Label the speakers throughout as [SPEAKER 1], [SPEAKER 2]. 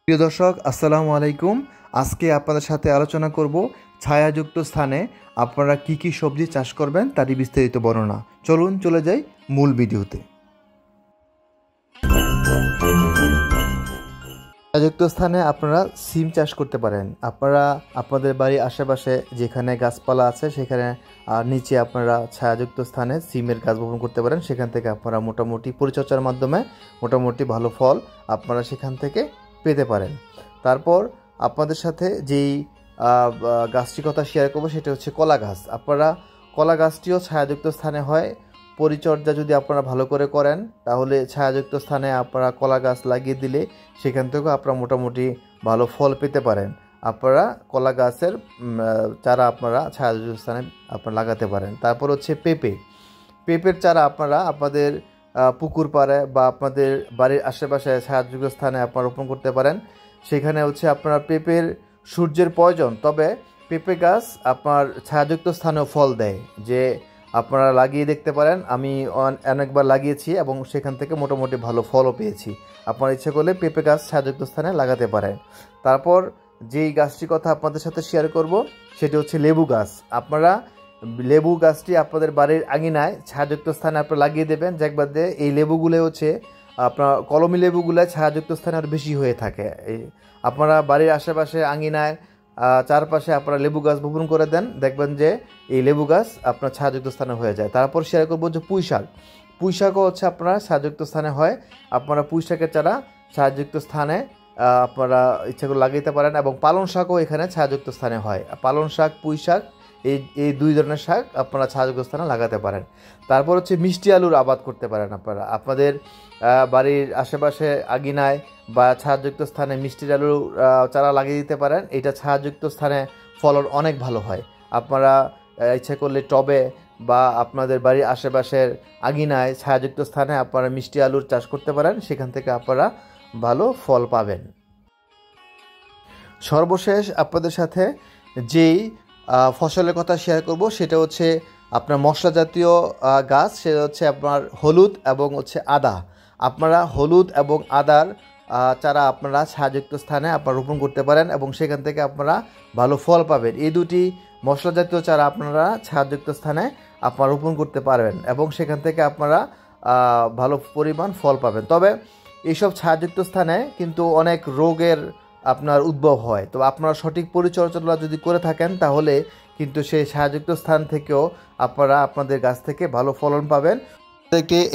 [SPEAKER 1] প্রিয় দর্শক, আসসালামু আলাইকুম। আজকে আপনাদের সাথে আলোচনা করব ছায়াযুক্ত স্থানে আপনারা কি কি সবজি চাষ করবেন তারই বিস্তারিত বর্ণনা। চলুন চলে যাই মূল ভিডিওতে। ছায়াযুক্ত স্থানে আপনারা সিম চাষ করতে পারেন। আপনারা আপনাদের বাড়ির আশেপাশে যেখানে গাছপালা আছে সেখানে নিচে আপনারা ছায়াযুক্ত স্থানে সিমের গাছ বপন করতে পারেন। সেখান থেকে আপনারা মোটামুটি পরিচর্যার মাধ্যমে মোটামুটি ভালো ফল আপনারা সেখান থেকে পেতে পারেন। তারপর আপনাদের সাথে যেই গাছটির কথা শেয়ার করবো সেটা হচ্ছে কলা গাছ। আপনারা কলা গাছটিও ছায়াযুক্ত স্থানে হয়। পরিচর্যা যদি আপনারা ভালো করে করেন তাহলে ছায়াযুক্ত স্থানে আপনারা কলা গাছ লাগিয়ে দিলে সেখান থেকেও আপনারা মোটামুটি ভালো ফল পেতে পারেন। আপনারা কলা গাছের চারা আপনারা ছায়াযুক্ত স্থানে আপনারা লাগাতে পারেন। তারপর হচ্ছে পেঁপের চারা আপনারা আপনাদের পুকুর পাড়ে বা আপনাদের বাড়ির আশেপাশে ছায়াযুক্ত স্থানে আপনারা রোপণ করতে পারেন। সেখানে হচ্ছে আপনারা পেঁপের সূর্যের প্রয়োজন, তবে পেঁপে গাছ আপনার ছায়াযুক্ত স্থানেও ফল দেয়, যে আপনারা লাগিয়ে দেখতে পারেন। আমি অনেকবার লাগিয়েছি এবং সেখান থেকে মোটামুটি ভালো ফলও পেয়েছি। আপনারা ইচ্ছে করলে পেঁপে গাছ ছায়াযুক্ত স্থানে লাগাতে পারেন। তারপর যেই গাছটির কথা আপনাদের সাথে শেয়ার করব সেটি হচ্ছে লেবু গাছ। আপনারা লেবু গাছটি আপনাদের বাড়ির আঙিনায় ছায়াযুক্ত স্থানে আপনারা লাগিয়ে দেবেন। দেখবেন যে এই লেবুগুলো হচ্ছে আপনার কলমি লেবুগুলো ছায়াযুক্ত স্থানে আরও বেশি হয়ে থাকে। আপনারা বাড়ির আশেপাশে আঙিনায় চারপাশে আপনারা লেবু গাছ বপন করে দেন, দেখবেন যে এই লেবু গাছ আপনার ছায়াযুক্ত স্থানে হয়ে যায়। তারপর শেয়ার করবো যে পুঁই শাকও হচ্ছে আপনারা ছায়াযুক্ত স্থানে হয়। আপনারা পুঁই শাকের চারা ছায়াযুক্ত স্থানে আপনারা ইচ্ছা করে লাগাইতে পারেন, এবং পালং শাকও এখানে ছায়াযুক্ত স্থানে হয়। পালং শাক, পুঁই শাক এই দুই ধরনের শাক আপনারা ছায়াযুক্ত স্থানে লাগাতে পারেন। তারপর হচ্ছে মিষ্টি আলুর আবাদ করতে পারেন। আপনারা আপনাদের বাড়ির আশেপাশে আঙিনায় বা ছায়াযুক্ত স্থানে মিষ্টি আলুর চারা লাগিয়ে দিতে পারেন। এটা ছায়াযুক্ত স্থানে ফলন অনেক ভালো হয়। আপনারা ইচ্ছা করলে টবে বা আপনাদের বাড়ির আশেপাশের আঙিনায় ছায়াযুক্ত স্থানে আপনারা মিষ্টি আলুর চাষ করতে পারেন। সেখান থেকে আপনারা ভালো ফল পাবেন। সর্বশেষ আপনাদের সাথে যেই ফসলের কথা শেয়ার করব সেটা হচ্ছে আপনার মশলা জাতীয় গাছ। সেটা হচ্ছে আপনার হলুদ এবং হচ্ছে আদা। আপনারা হলুদ এবং আদার চারা আপনারা ছায়াযুক্ত স্থানে আপনারা রোপণ করতে পারেন এবং সেখান থেকে আপনারা ভালো ফল পাবেন। এই দুটি মশলা জাতীয় চারা আপনারা ছায়াযুক্ত স্থানে আপনারা রোপণ করতে পারবেন এবং সেখান থেকে আপনারা ভালো পরিমাণ ফল পাবেন। তবে এইসব ছায়াযুক্ত স্থানে কিন্তু অনেক রোগের আপনার উদ্ভব হয়। তো আপনারা সঠিক পরিচর্যা যদি করে থাকেন তাহলে কিন্তু সেই ছায়াযুক্ত স্থান থেকেও আপনারা আপনাদের গাছ থেকে ভালো ফলন পাবেন।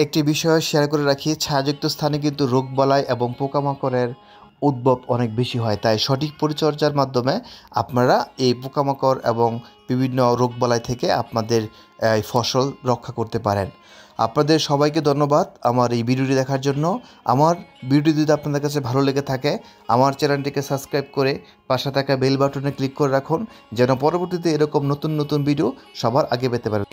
[SPEAKER 1] একটি বিষয় শেয়ার করে রাখি, ছায়াযুক্ত স্থানে কিন্তু রোগবালাই এবং পোকামাকড়ের উদ্ভব অনেক বেশি হয়। তাই সঠিক পরিচর্যার মাধ্যমে আপনারা এই পোকামাকড় এবং বিভিন্ন রোগবালাই থেকে আপনাদের ফসল রক্ষা করতে পারেন। আপনাদের সবাইকে ধন্যবাদ আমার এই ভিডিওটি দেখার জন্য। আমার ভিডিও যদি আপনাদের কাছে ভালো লেগে থাকে আমার চ্যানেলটিকে সাবস্ক্রাইব করে পাশে থাকা বেল বাটনে ক্লিক করে রাখুন, যেন পরবর্তীতে এরকম নতুন নতুন ভিডিও সবার আগে পেতে পারেন।